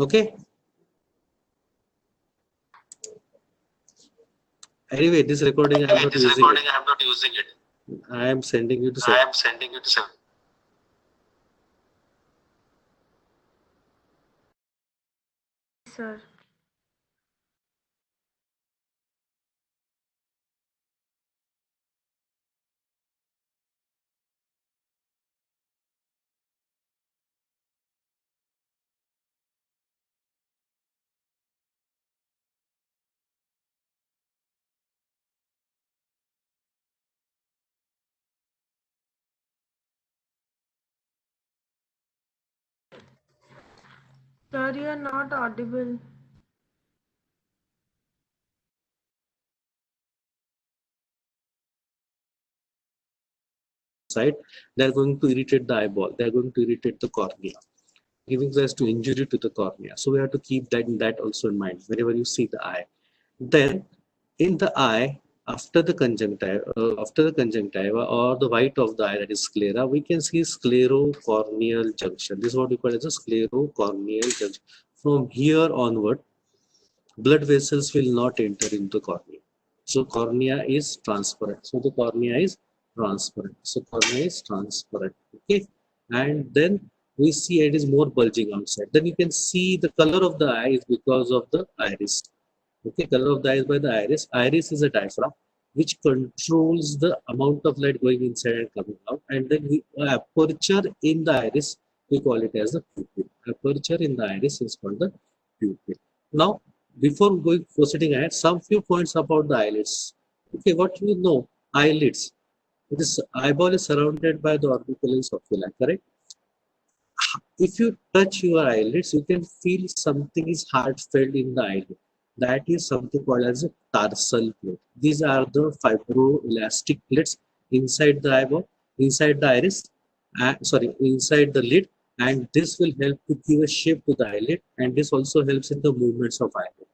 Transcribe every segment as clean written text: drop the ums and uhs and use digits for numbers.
Okay. Anyway, this recording I am not using it. I am sending you to Sir. Sir, you are not audible. side. They are going to irritate the eyeball. They are going to irritate the cornea, giving rise to injury to the cornea. So we have to keep that also in mind whenever you see the eye. Then in the eye, after the conjunctiva or the white of the eye, that is sclera, we can see sclerocorneal junction. This is what we call as a sclerocorneal junction. From here onward, blood vessels will not enter into cornea. So cornea is transparent. So the cornea is transparent. So cornea is transparent. Okay. And then we see it is more bulging outside. Then you can see the color of the eye is because of the iris. Okay, color of the eye is by the iris. Iris is a diaphragm which controls the amount of light going inside and coming out. And then aperture in the iris, we call it as the pupil. Aperture in the iris is called the pupil. Now, before going proceeding ahead, some few points about the eyelids. Okay, what you know, eyelids. This eyeball is surrounded by the orbicularis oculi, correct? If you touch your eyelids, you can feel something is hard felt in the eyelid. That is something called as a tarsal plate. These are the fibroelastic plates inside the eyeball, inside the iris, inside the lid, and this will help to give a shape to the eyelid, and this also helps in the movements of eyelid.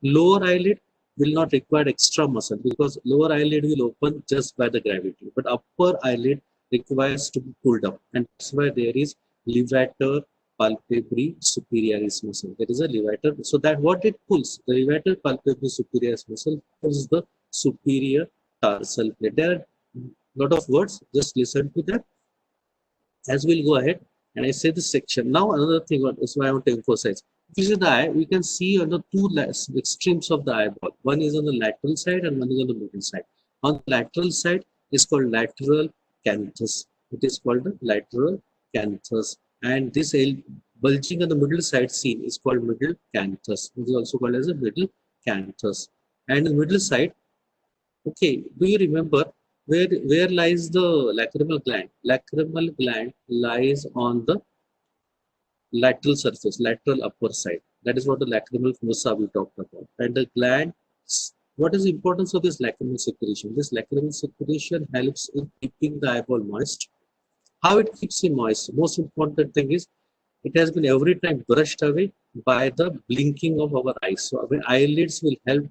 Lower eyelid will not require extra muscle because lower eyelid will open just by the gravity, but upper eyelid requires to be pulled up, and that's why there is levator palpebri superioris muscle. There is a levator, so that what it pulls, the levator palpebri superioris muscle pulls the superior tarsal plate. There are a lot of words, just listen to them as we'll go ahead and I say this section. Now another thing is why I want to emphasize. If you see the eye, we can see on the two extremes of the eyeball. One is on the lateral side and one is on the middle side. On the lateral side is called lateral canthus. It is called the lateral canthus. And this bulging on the middle side seen is called middle canthus. It is also called as a middle canthus. And the middle side, okay, do you remember where lies the lacrimal gland? Lacrimal gland lies on the lateral surface, lateral upper side. That is what the lacrimal fossa we talked about. And the gland, what is the importance of this lacrimal secretion? This lacrimal secretion helps in keeping the eyeball moist. How it keeps it moist? Most important thing is it has been every time brushed away by the blinking of our eyes. So our eyelids will help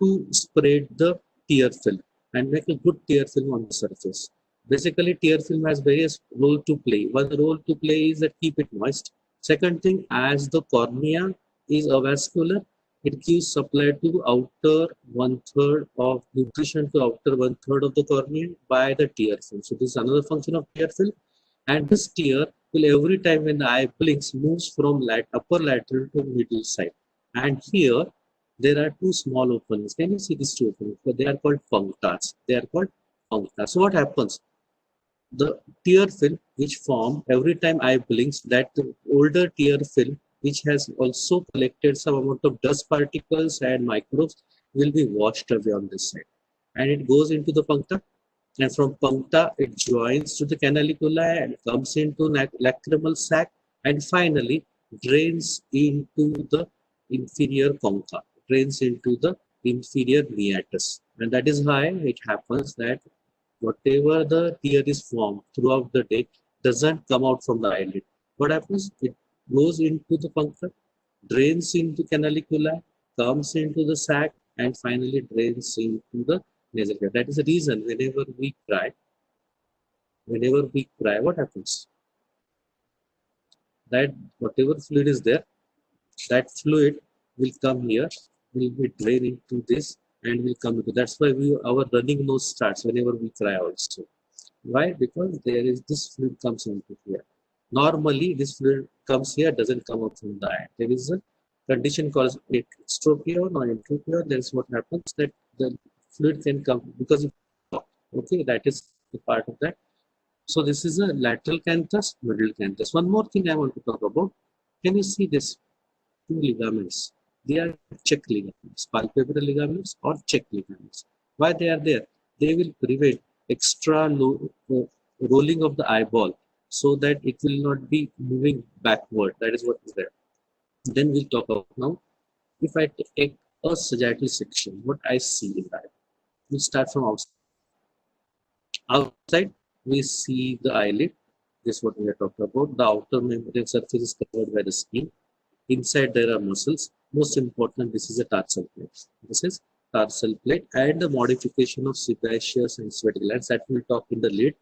to spread the tear film and make a good tear film on the surface. Basically, tear film has various role to play. One role to play is that keep it moist. Second thing, as the cornea is avascular, it gives supply to outer one third of nutrition to outer one third of the cornea by the tear film. So this is another function of tear film. And this tear will every time when the eye blinks moves from upper lateral to middle side. And here there are two small openings. Can you see these two openings? So they are called punctures. They are called punctures. So what happens? The tear film which form every time eye blinks, that older tear film which has also collected some amount of dust particles and microbes will be washed away on this side. And it goes into the puncta, and from puncta it joins to the canaliculi and comes into lacrimal sac and finally drains into the inferior concha, drains into the inferior meatus. And that is why it happens that whatever the tear is formed throughout the day doesn't come out from the eyelid. What happens? It goes into the puncta, drains into canaliculi, comes into the sac, and finally drains into the nasal cavity. That is the reason whenever we cry, what happens? That whatever fluid is there, That fluid will come here, will be drained into this and will come into. That's why our running nose starts whenever we cry also. Why? Because there is this fluid comes into here. Normally this fluid comes here, doesn't come out from the eye. There is a condition called extropion or entropion. That's what happens, that the fluid can come because it's blocked. Okay, that is the part of that. So this is a lateral canthus, middle canthus. One more thing I want to talk about. Can you see this two ligaments? They are check ligaments, palpebral ligaments or check ligaments. Why they are there? They will prevent extra rolling of the eyeball so that it will not be moving backward. That is what is there. Then we'll talk about now. If I take a sagittal section, what I see in that, we'll start from outside. Outside, we see the eyelid. This is what we are talking about. The outer membrane surface is covered by the skin. Inside there are muscles. Most important, this is a tarsal plate. This is tarsal plate and the modification of sebaceous and sweat glands that we'll talk in the lid.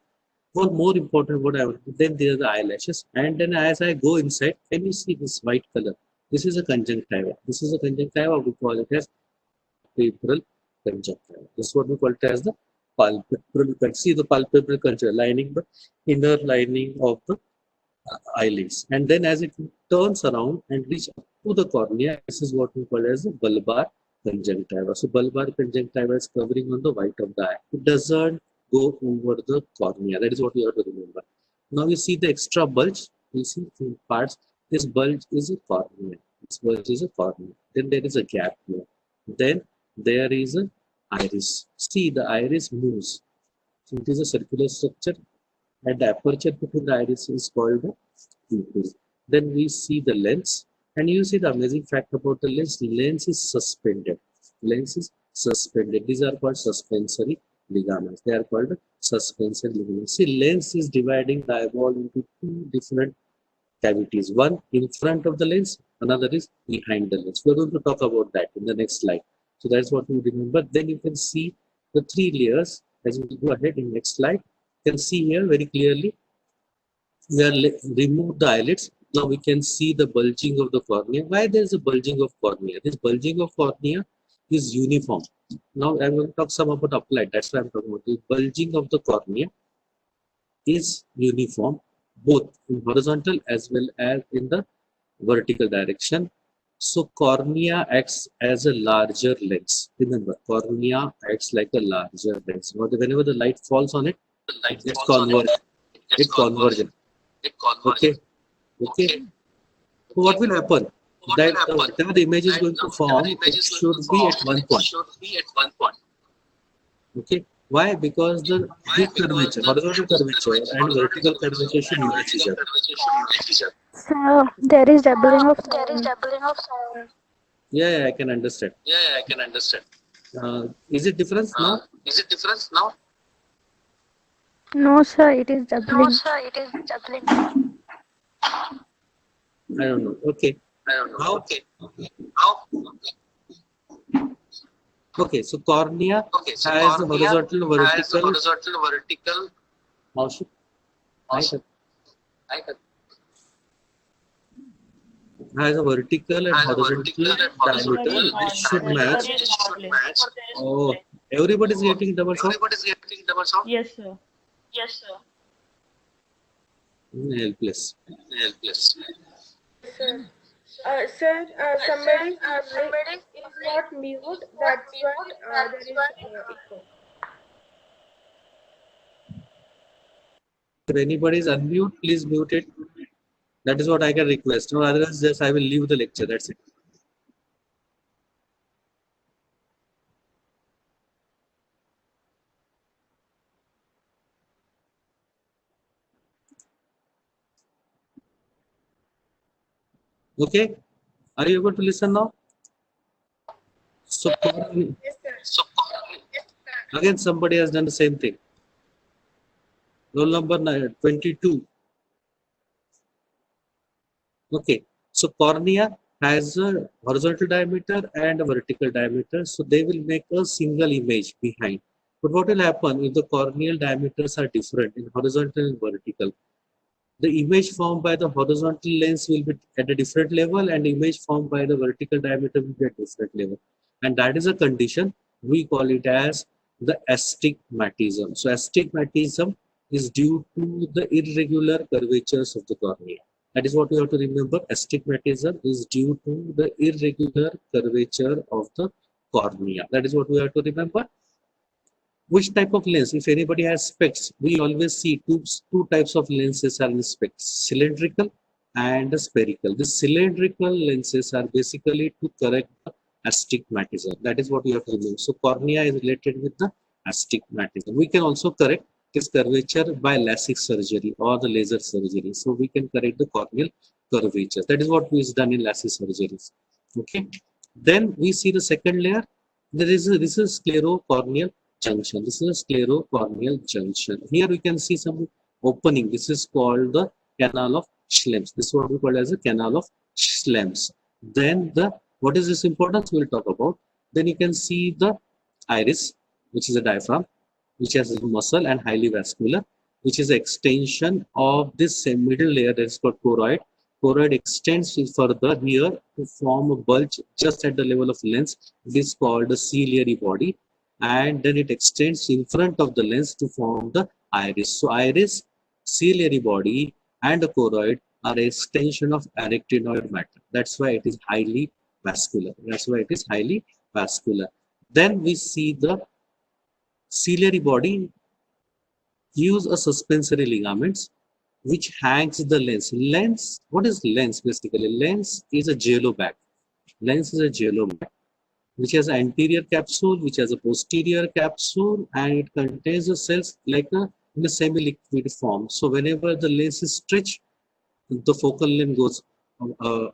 One more important, what I want, then there are the eyelashes. And then as I go inside, can you see this white color? This is a conjunctiva. This is a conjunctiva. We call it as palpebral conjunctiva. This is what we call it as the palpebral. See the palpebral conjunctiva lining the inner lining of the eyelids, and then as it turns around and reach up to the cornea, this is what we call as the bulbar conjunctiva. So bulbar conjunctiva is covering on the white of the eye. It doesn't go over the cornea. That is what you have to remember. Now you see the extra bulge. You see two parts. This bulge is a cornea. This bulge is a cornea. Then there is a gap here. Then there is an iris. See, the iris moves. So it is a circular structure, and the aperture between the iris is called the pupil. Then we see the lens, and you see the amazing fact about the lens. The lens is suspended. Lens is suspended. These are called suspensory ligaments. They are called suspensory ligaments. See, lens is dividing the eyeball into two different cavities. One in front of the lens, another is behind the lens. We're going to talk about that in the next slide. So that's what we remember. Then you can see the three layers. As we go ahead in next slide, you can see here very clearly. We are remove the eyelids. Now we can see the bulging of the cornea. Why there is a bulging of cornea? This bulging of cornea is uniform. Now I will talk some about applied. That's why I'm talking about the bulging of the cornea is uniform, both in horizontal as well as in the vertical direction. So cornea acts as a larger lens. Remember, cornea acts like a larger lens. Whenever the light falls on it, it gets converged. It converges. Okay. Okay. So what will happen? That whatever the image is going to form, it should be at one point. Okay. Why? Because the curvature, horizontal curvature and vertical curvature should match each other. So there is doubling of sound. Yeah, I can understand. Is it difference now? No, sir, it is doubling. I don't know. Okay. How? Okay. So cornea has the horizontal, vertical. How should has a vertical and horizontal diameter. This should match. Oh, everybody is getting double sound. Yes, sir. Helpless. Sir, somebody is not mute. That's why there is echo. If anybody is unmute, please mute it. That is what I can request. No, otherwise, just I will leave the lecture. That's it. Okay. Are you able to listen now? So again, somebody has done the same thing. Roll number 22. Okay. So cornea has a horizontal diameter and a vertical diameter. So they will make a single image behind. But what will happen if the corneal diameters are different in horizontal and vertical? the image formed by the horizontal lens will be at a different level, and the image formed by the vertical diameter will be at a different level. And that is a condition, we call it as the astigmatism. So astigmatism is due to the irregular curvatures of the cornea. That is what we have to remember. Astigmatism is due to the irregular curvature of the cornea. That is what we have to remember. Which type of lens? If anybody has specs, we always see two types of lenses are in specs: cylindrical and spherical. The cylindrical lenses are basically to correct the astigmatism. That is what you have to remember. So cornea is related with the astigmatism. We can also correct this curvature by LASIK surgery or the laser surgery. So we can correct the corneal curvature. That is what is done in LASIK surgeries. Okay. Then we see the second layer. This is sclerocorneal junction. This is a sclerocorneal junction. Here we can see some opening. This is called the Canal of Schlemm. This is what we call as the Canal of Schlemm. Then what is this importance? We'll talk about. Then you can see the iris, which is a diaphragm, which has a muscle and highly vascular, which is an extension of this middle layer that is called choroid. Choroid extends further here to form a bulge just at the level of lens. It is called the ciliary body, and then it extends in front of the lens to form the iris. So iris, ciliary body, and the choroid are an extension of arytenoid matter. That's why it is highly vascular. That's why it is highly vascular. Then we see the ciliary body use a suspensory ligaments which hangs the lens. Lens, what is lens basically? Lens is a jello bag. Lens is a jello bag which has an anterior capsule, which has a posterior capsule, and it contains the cells like in a semi-liquid form. So whenever the lens is stretched, the focal length goes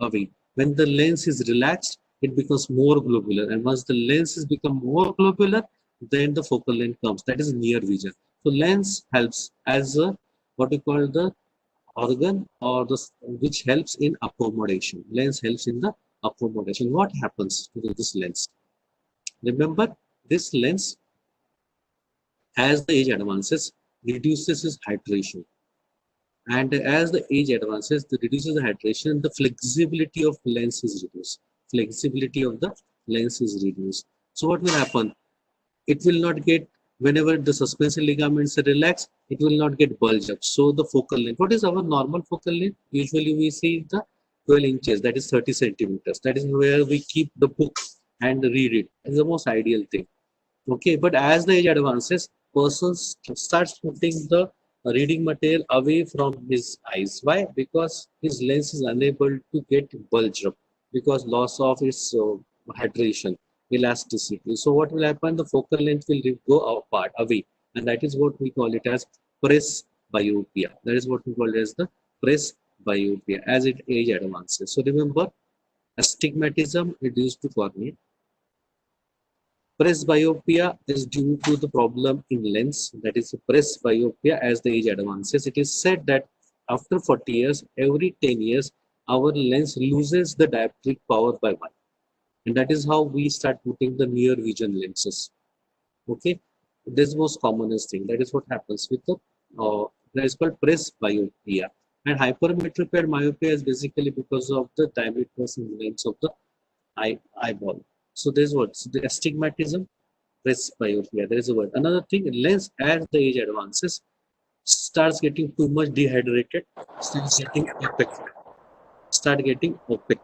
away. When the lens is relaxed, it becomes more globular, and once the lens has become more globular, then the focal length comes. That is near vision. So lens helps as a what we call the organ or the which helps in accommodation. Lens helps in the accommodation. What happens to this lens? Remember, this lens, as the age advances, reduces its hydration. And as the age advances, it reduces the hydration, the flexibility of lens is reduced. Flexibility of the lens is reduced. So what will happen? It will not get, whenever the suspensory ligaments are relaxed, it will not get bulged up. So the focal length, what is our normal focal length? Usually we see the 12 inches, that is 30 centimeters. That is where we keep the book and read it. It's the most ideal thing. Okay, but as the age advances, person starts putting the reading material away from his eyes. Why? Because his lens is unable to get bulged up because loss of its hydration, elasticity. So what will happen? The focal length will go apart, away, and that is what we call it as presbyopia. That is what we call it as the presbyopia as it age advances. So remember, astigmatism reduced to cornea. Presbyopia is due to the problem in lens, that is presbyopia as the age advances. It is said that after 40 years, every 10 years, our lens loses the dioptric power by 1. And that is how we start putting the near vision lenses. Okay, this is the most commonest thing. That is what happens with the, that is called presbyopia. And hypermetropia myopia is basically because of the diameters in lens of the eyeball. So there's what? So the astigmatism, presbyopia. There is a word. Another thing, lens as the age advances starts getting too much dehydrated, starts getting opaque.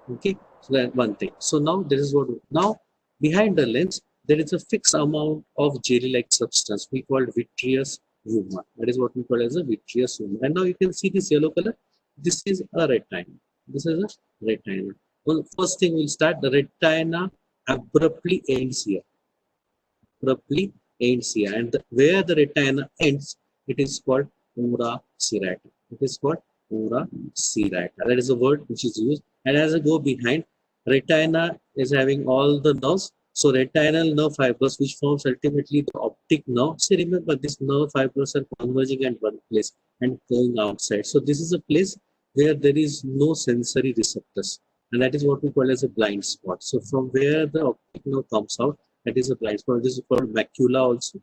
Okay, so that one thing. So now this is what. Now behind the lens there is a fixed amount of jelly-like substance we call vitreous humor. That is what we call as a vitreous humor. And now you can see this yellow color. This is a retina. This is a retina. Well, first thing we'll start, the retina abruptly ends here. Abruptly ends here. And where the retina ends, it is called ora serrata. It is called ora serrata. That is the word which is used. And as I go behind, retina is having all the nerves. So retinal nerve fibers, which forms ultimately the optic nerve. See, remember, these nerve fibers are converging at one place and going outside. So this is a place where there is no sensory receptors. And that is what we call as a blind spot. So from where the optic nerve comes out, that is a blind spot. This is called macula also.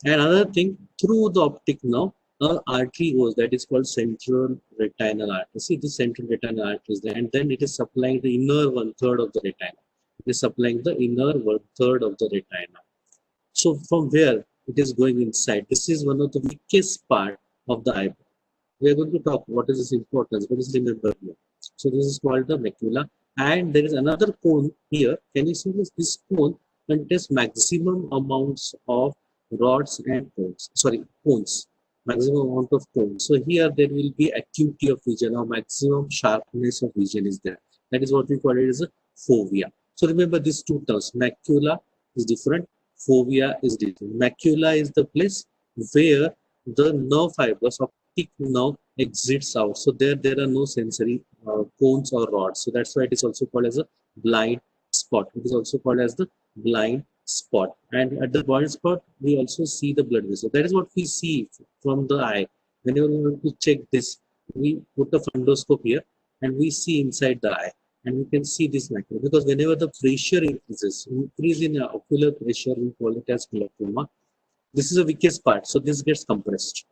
And another thing, through the optic nerve, a artery goes that is called central retinal artery. See, this central retinal artery is there, and then it is supplying the inner one third of the retina. It is supplying the inner one third of the retina. So from where it is going inside, this is one of the weakest part of the eye. We are going to talk what is its importance, but just remember here. So this is called the macula, and there is another cone here. Can you see this? This cone contains maximum amounts of rods and cones. Sorry, cones. Maximum amount of cones. So here there will be acuity of vision or maximum sharpness of vision is there. That is what we call it as a fovea. So remember these two terms. Macula is different. Fovea is different. Macula is the place where the nerve fibers of optic nerve exits out. So there are no sensory cones or rods. So that's why it is also called as a blind spot. It is also called as the blind spot. And at the blind spot, we also see the blood vessel. That is what we see from the eye. Whenever we want to check this, we put a fundoscope here and we see inside the eye. And we can see this macula because whenever the pressure increases, increase in ocular pressure, we call it as glaucoma. This is the weakest part, so this gets compressed.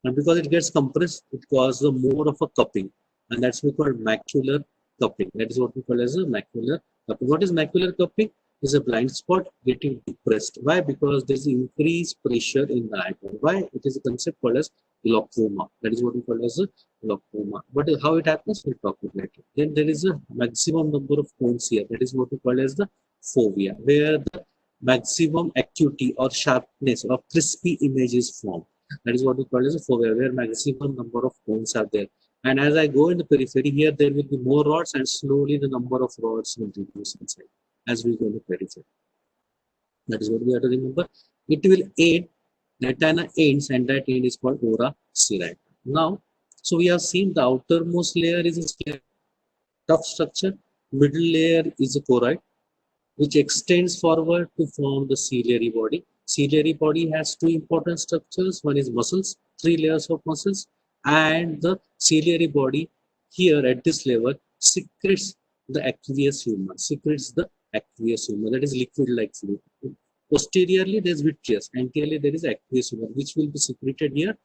And because it gets compressed, it causes more of a cupping. And that's what we call macular cupping. That is what we call as a macular cupping. What is macular cupping? Is a blind spot getting depressed. Why? Because there is increased pressure in the eye. Why? It is a concept called as glaucoma. That is what we call as a glaucoma. But how it happens, we'll talk about later. Then there is a maximum number of cones here. That is what we call as the fovea, where the maximum acuity or sharpness or crispy image is formed. That is what we call as a fovea, where maximum number of cones are there. And as I go in the periphery, here there will be more rods, and slowly the number of rods will reduce inside as we go in the periphery. That is what we have to remember. It will aid retina ends, and that end is called ora serrata. Now, so we have seen the outermost layer is a tough structure, middle layer is a choroid, which extends forward to form the ciliary body. Ciliary body has two important structures. One is muscles, three layers of muscles, and the ciliary body here at this level secretes the aqueous humor, that is liquid-like fluid. Posteriorly, there is vitreous. Anteriorly, there is aqueous humor, which will be secreted here,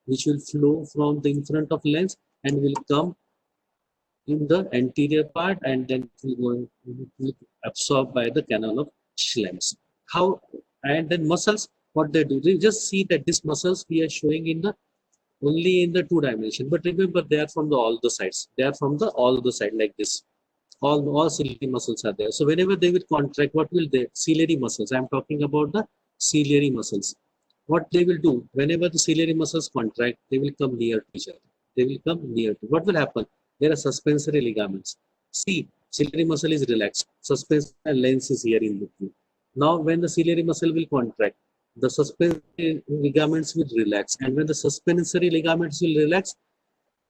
which will flow from the in front of lens and will come in the anterior part, and then it will be absorbed by the canal of Schlemm. How? And then muscles, what they do, they just see that these muscles we are showing in the only in the two dimension, but remember they are from the all the sides. They are from the all the side like this. All ciliary muscles are there. So whenever they will contract, what will they? Ciliary muscles. I am talking about the ciliary muscles. What they will do, whenever the ciliary muscles contract, they will come near to each other. They will come near to. What will happen? There are suspensory ligaments. See, ciliary muscle is relaxed. Suspensory lens is here in between. Now, when the ciliary muscle will contract, the suspensory ligaments will relax. And when the suspensory ligaments will relax,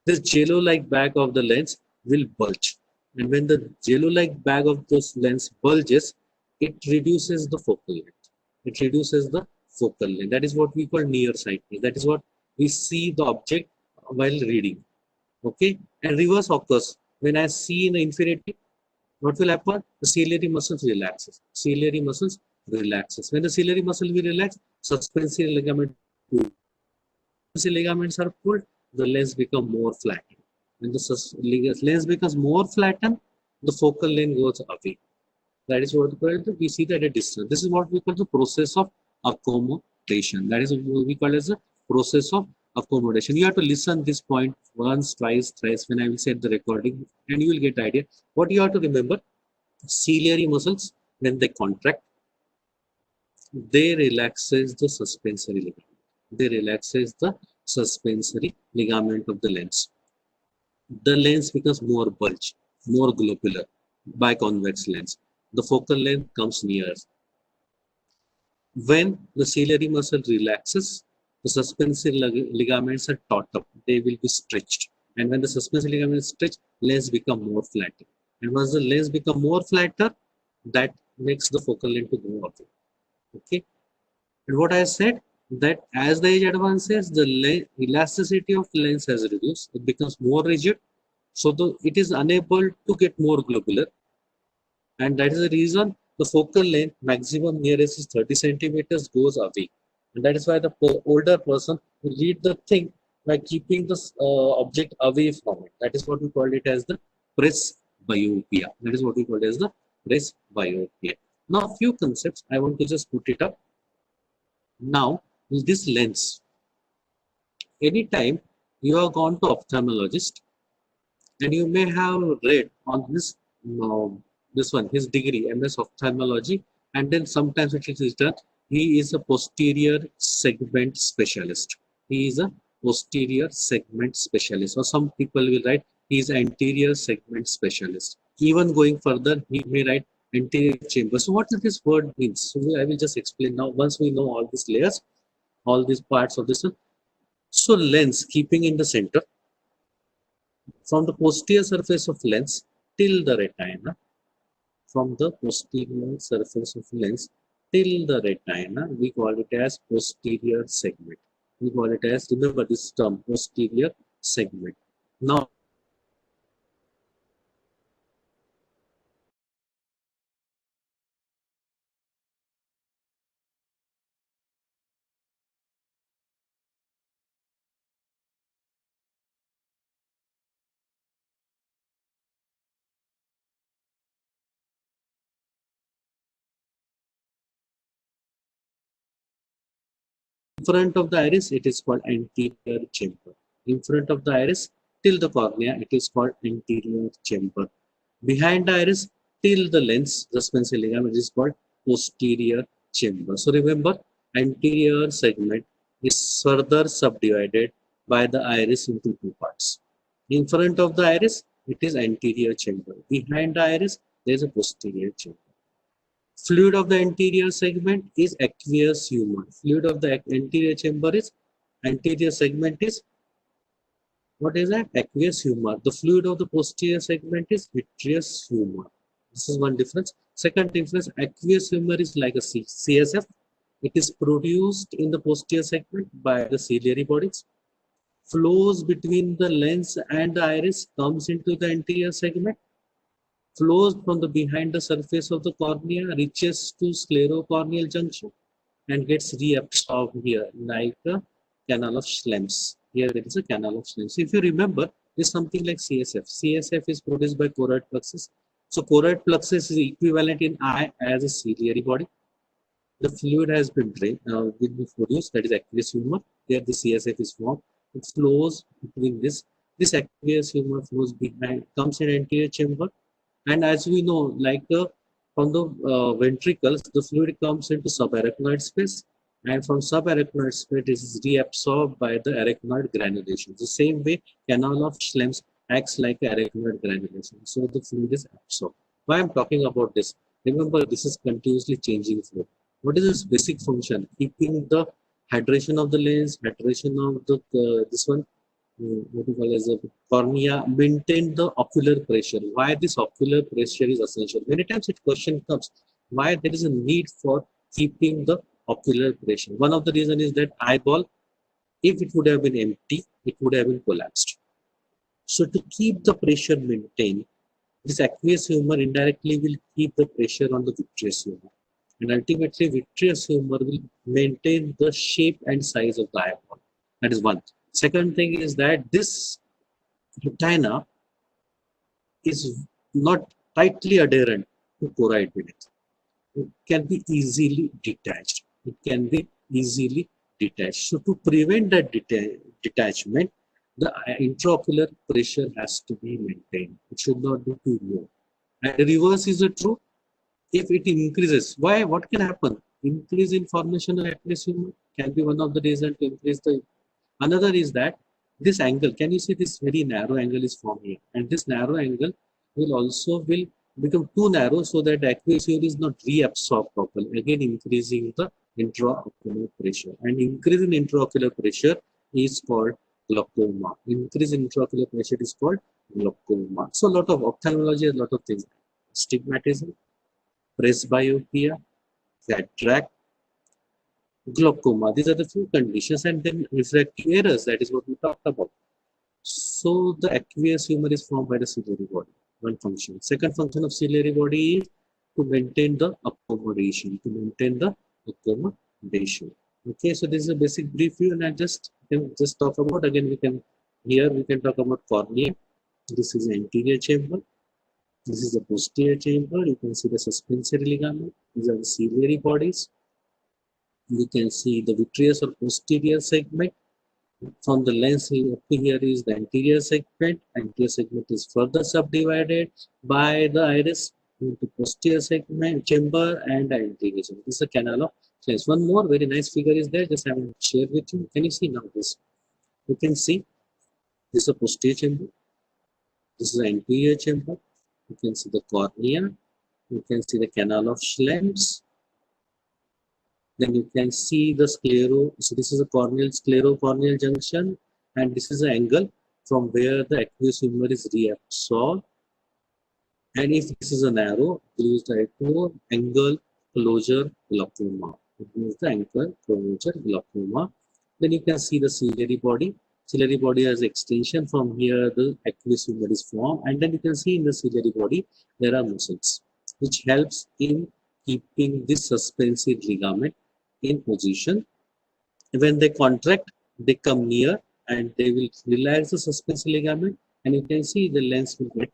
this jello-like bag of the lens will bulge. And when the jello-like bag of this lens bulges, it reduces the focal length. It reduces the focal length. That is what we call nearsightedness. That is what we see the object while reading. Okay, and reverse occurs when I see in the infinity. What will happen? The ciliary muscles relaxes. Ciliary muscles relaxes. When the ciliary muscle will relax, suspensory ligament pull. Suspensory ligaments are pulled, the lens become more flattened. When the lens becomes more flattened, the focal length goes away. That is what we see that at a distance. This is what we call the process of accommodation. That is what we call as a process of accommodation. You have to listen this point once, twice, thrice when I will set the recording, and you will get idea. What you have to remember, ciliary muscles, when they contract, they relaxes the suspensory ligament. They relaxes the suspensory ligament of the lens. The lens becomes more bulge, more globular, biconvex lens. The focal length comes near. When the ciliary muscle relaxes, the suspensory ligaments are taut up. They will be stretched. And when the suspensory ligaments stretch, lens become more flatter. And once the lens become more flatter, that makes the focal length to go away. Okay. And what I said, that as the age advances, the elasticity of lens has reduced. It becomes more rigid. So it is unable to get more globular. And that is the reason the focal length maximum nearest is 30 centimeters goes away. And that is why the older person read the thing by keeping the object away from it. That is what we call it as the presbyopia. That is what we call it as the presbyopia. Now, few concepts I want to just put it up. Now, this lens. Anytime you have gone to ophthalmologist and you may have read on this one his degree MS ophthalmology, and then sometimes it is written he is a posterior segment specialist. He is a posterior segment specialist, or some people will write he is anterior segment specialist. Even going further, he may write anterior chamber. So what does this word means? So I will just explain now. Once we know all these layers, all these parts of this one. So lens keeping in the center, from the posterior surface of lens till the retina, from the posterior surface of lens till the retina, we call it as posterior segment. We call it as, remember this term, posterior segment. Now, in front of the iris, it is called anterior chamber. In front of the iris, till the cornea, it is called anterior chamber. Behind the iris, till the lens, suspensory ligament, is called posterior chamber. So remember, anterior segment is further subdivided by the iris into two parts. In front of the iris, it is anterior chamber. Behind the iris, there is a posterior chamber. Fluid of the anterior segment is aqueous humor. Fluid of the anterior chamber is anterior segment is, what is that? Aqueous humor. The fluid of the posterior segment is vitreous humor. This is one difference. Second difference, aqueous humor is like a CSF. It is produced in the posterior segment by the ciliary bodies. Flows between the lens and the iris, comes into the anterior segment, flows from the behind the surface of the cornea, reaches to sclerocorneal junction, and gets reabsorbed here like a canal of Schlemm. Here there is a canal of Schlemm. So if you remember, this is something like CSF. CSF is produced by choroid plexus. So choroid plexus is equivalent in eye as a ciliary body. The fluid has been drained, will be produced, that is aqueous humor. There the CSF is formed. It flows between this. This aqueous humor flows behind, comes in anterior chamber, and as we know, like from the ventricles, the fluid comes into subarachnoid space, and from subarachnoid space, it is reabsorbed by the arachnoid granulation. The same way, canal of Schlemm acts like arachnoid granulation. So the fluid is absorbed. Why I'm talking about this? Remember, this is continuously changing fluid. What is its basic function? Keeping the hydration of the lens, hydration of the this one, what we call as a cornea, maintain the ocular pressure. Why this ocular pressure is essential? Many times it question comes, why there is a need for keeping the ocular pressure? One of the reason is that eyeball, if it would have been empty, it would have been collapsed. So to keep the pressure maintained, this aqueous humor indirectly will keep the pressure on the vitreous humor. And ultimately, vitreous humor will maintain the shape and size of the eyeball. That is one. Second thing is that this retina is not tightly adherent to choroid beneath. It can be easily detached. It can be easily detached. So to prevent that detachment, the intraocular pressure has to be maintained. It should not be too low. And the reverse is true. If it increases, why? What can happen? Increase in formation of aqueous humor can be one of the reasons to increase the. Another is that this angle, can you see this very narrow angle is formed here, and this narrow angle will become too narrow so that aqueous humor is not reabsorbed properly, again increasing the intraocular pressure. And increase in intraocular pressure is called glaucoma. Increase in intraocular pressure is called glaucoma. So a lot of ophthalmology, a lot of things. Astigmatism, presbyopia, cataract, glaucoma. These are the few conditions, and then refractive errors. That is what we talked about. So the aqueous humor is formed by the ciliary body. One function. Second function of ciliary body is to maintain the accommodation. To maintain the accommodation. Okay, so this is a basic brief view, and I can just talk about again. We can talk about cornea. This is the anterior chamber. This is the posterior chamber. You can see the suspensory ligament. These are the ciliary bodies. You can see the vitreous or posterior segment. From the lens up to here is the anterior segment. Anterior segment is further subdivided by the iris into posterior segment, chamber, and anterior chamber. This is a canal of Schlemm. One more very nice figure is there. Just I will share with you. Can you see now this? You can see this is a posterior chamber. This is the anterior chamber. You can see the cornea. You can see the canal of Schlemm. Then you can see the sclero. So this is a sclerocorneal junction, and this is the angle from where the aqueous humor is reabsorbed. And if this is a narrow, use the angle closure glaucoma. It means the angle closure glaucoma. Then you can see the ciliary body. Ciliary body has extension. From here the aqueous humor is formed, and then you can see in the ciliary body there are muscles which helps in keeping this suspensory ligament in position. When they contract, they come near and they will relax the suspensory ligament, and you can see the lens will get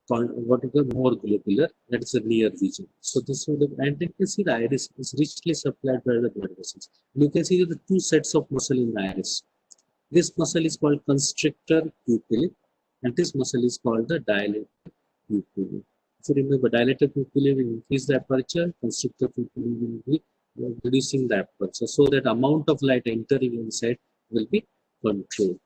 what is the more globular, that is a near vision. So this would, and you can see the iris is richly supplied by the blood vessels. And you can see the two sets of muscle in the iris. This muscle is called constrictor pupillae, and this muscle is called the dilator pupillae. If you remember, dilator pupillae will increase the aperture, constrictor pupillae will be reducing the aperture, so that amount of light entering inside will be controlled.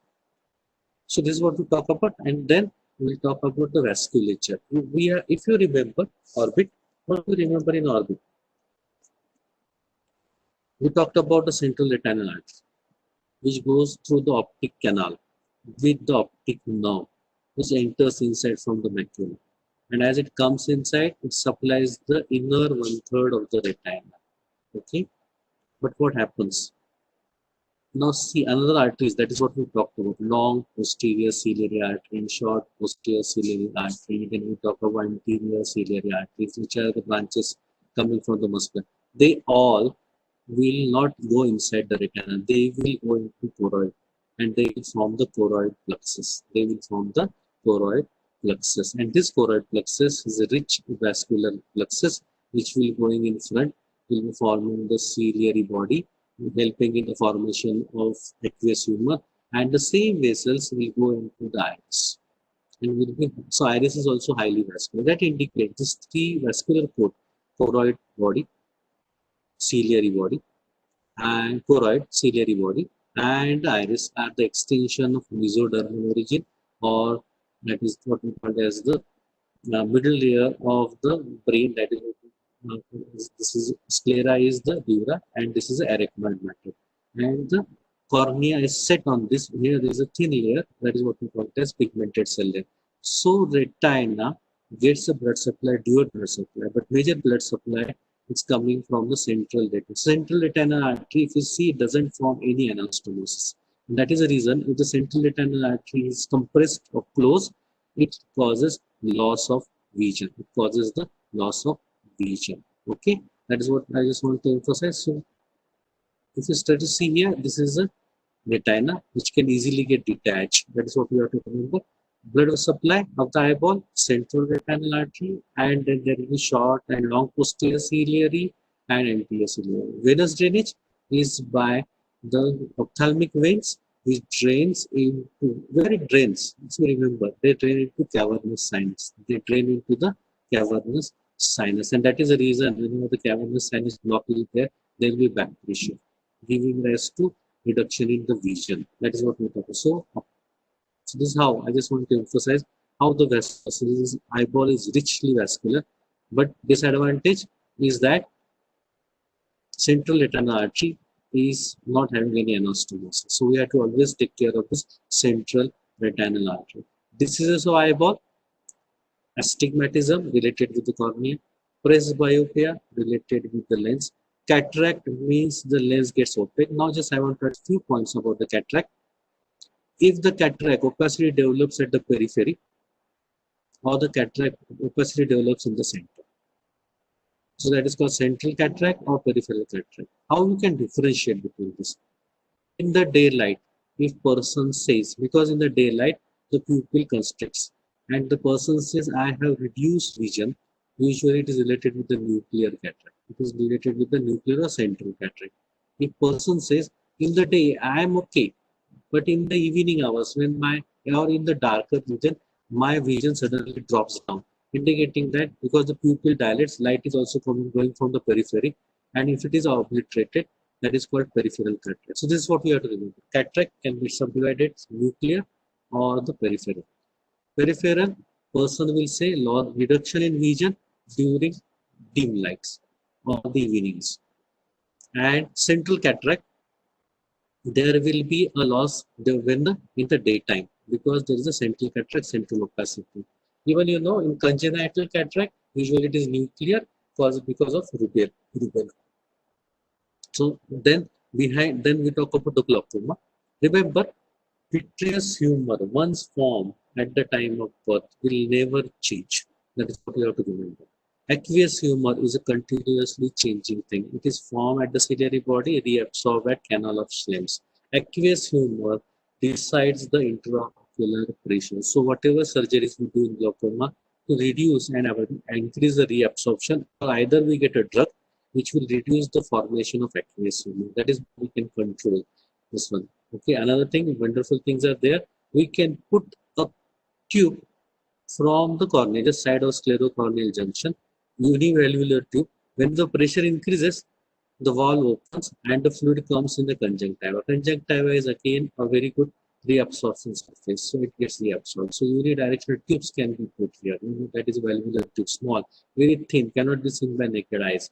So this is what we talk about, and then we'll talk about the vasculature. If you remember orbit, what do you remember in orbit? We talked about the central retinal artery, which goes through the optic canal with the optic nerve, which enters inside from the macula. And as it comes inside, it supplies the inner 1/3 of the retina. Okay, but what happens? Now see another arteries, that is what we talked about, long posterior ciliary artery and short posterior ciliary artery. Then we talk about anterior ciliary arteries, which are the branches coming from the muscle. They all will not go inside the retina. They will go into choroid, and they will form the choroid plexus. They will form the choroid plexus, and this choroid plexus is a rich vascular plexus, which will going in front, will be forming the ciliary body, helping in the formation of aqueous humor, and the same vessels will go into the iris. And will be, so iris is also highly vascular. That indicates this three vascular code: choroid body, ciliary body, and choroid, ciliary body, and iris are the extension of mesodermal origin, or that is what we call as the middle layer of the brain. That is this is sclera is the dura, and this is the arachnoid matter, and the cornea is set on this. Here there is a thin layer, that is what we call as pigmented cell layer. So retina gets a blood supply, dual blood supply, but major blood supply is coming from the central retina. Central retinal artery, if you see, it doesn't form any anastomosis. And that is the reason if the central retinal artery is compressed or closed, it causes loss of vision. It causes the loss of vision. Okay, that is what I just want to emphasize. So if you start to see here, this is a retina which can easily get detached. That is what we have to remember. Blood supply of the eyeball, central retinal artery, and then there will be short and long posterior ciliary and anterior ciliary. Venous drainage is by the ophthalmic veins, which drains into, where it drains, so remember, they drain into cavernous sinus. They drain into the cavernous sinus, and that is the reason whenever the cavernous sinus block is there, there will be back pressure, giving rise to reduction in the vision. That is what we talk about. So this is how I just want to emphasize how the eyeball is richly vascular, but disadvantage is that central retinal artery is not having any anastomosis. So we have to always take care of this central retinal artery. Diseases of eyeball: astigmatism related with the cornea, presbyopia related with the lens, cataract means the lens gets opaque. Now just I want to add a few points about the cataract. If the cataract opacity develops at the periphery, or the cataract opacity develops in the center, So that is called central cataract or peripheral cataract. How we can differentiate between this? In the daylight, if person says, because in the daylight the pupil constricts and the person says, I have reduced vision, usually it is related with the nuclear cataract. It is related with the nuclear or central cataract. If person says, in the day I am okay, but in the evening hours when my, or in the darker region, my vision suddenly drops down, indicating that because the pupil dilates, light is also coming going from the periphery, and if it is obliterated, that is called peripheral cataract. So this is what we have to remember. Cataract can be subdivided nuclear or the peripheral. Peripheral, person will say reduction in vision during dim lights or the evenings. And central cataract, there will be a loss in the daytime because there is a central cataract, central opacity. Even in congenital cataract, usually it is nuclear because of rubella. So then we talk about the glaucoma. Remember, vitreous humor, once formed at the time of birth, will never change. That is what you have to remember. Aqueous humor is a continuously changing thing. It is formed at the ciliary body, reabsorbed at Canal of Schlemm. Aqueous humor decides the intraocular pressure. So whatever surgeries we do in glaucoma to reduce and increase the reabsorption, or either we get a drug which will reduce the formation of aqueous humor. That is we can control this one. Okay, another thing, wonderful things are there. We can put a tube from the cornea, just side of sclerocorneal junction, univalvular tube. When the pressure increases, the valve opens and the fluid comes in the conjunctiva. Conjunctiva is again a very good reabsorption surface, so it gets reabsorbed. So unidirectional tubes can be put here. That is valvular tube, small, very thin, cannot be seen by naked eyes.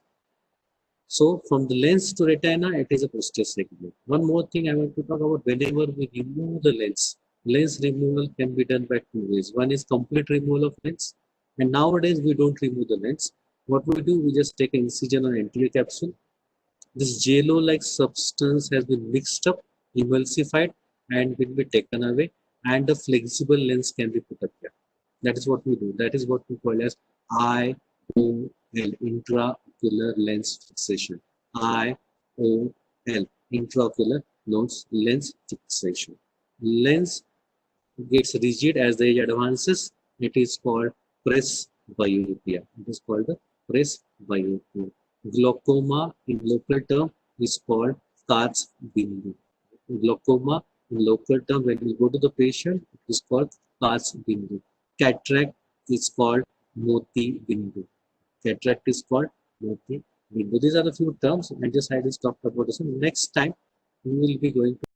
So from the lens to retina, it is a posterior segment. One more thing I want to talk about, whenever we remove the lens removal can be done by two ways. One is complete removal of lens, and nowadays we don't remove the lens. What we do, we just take an incision on anterior capsule. This jello-like substance has been mixed up, emulsified, and will be taken away, and a flexible lens can be put up here. That is what we do. That is what we call as IOL, intraocular lens fixation. IOL, intraocular lens fixation. Lens gets rigid as the age advances. It is called presbyopia. It is called the presbyopia. Glaucoma in local term is called Katz's bindu. Glaucoma in local term, when we go to the patient, it is called Katz's bindu. Cataract is called Moti bindu. Cataract is called Moti bindu. These are the few terms, and just I just talked about this. Next time we will be going to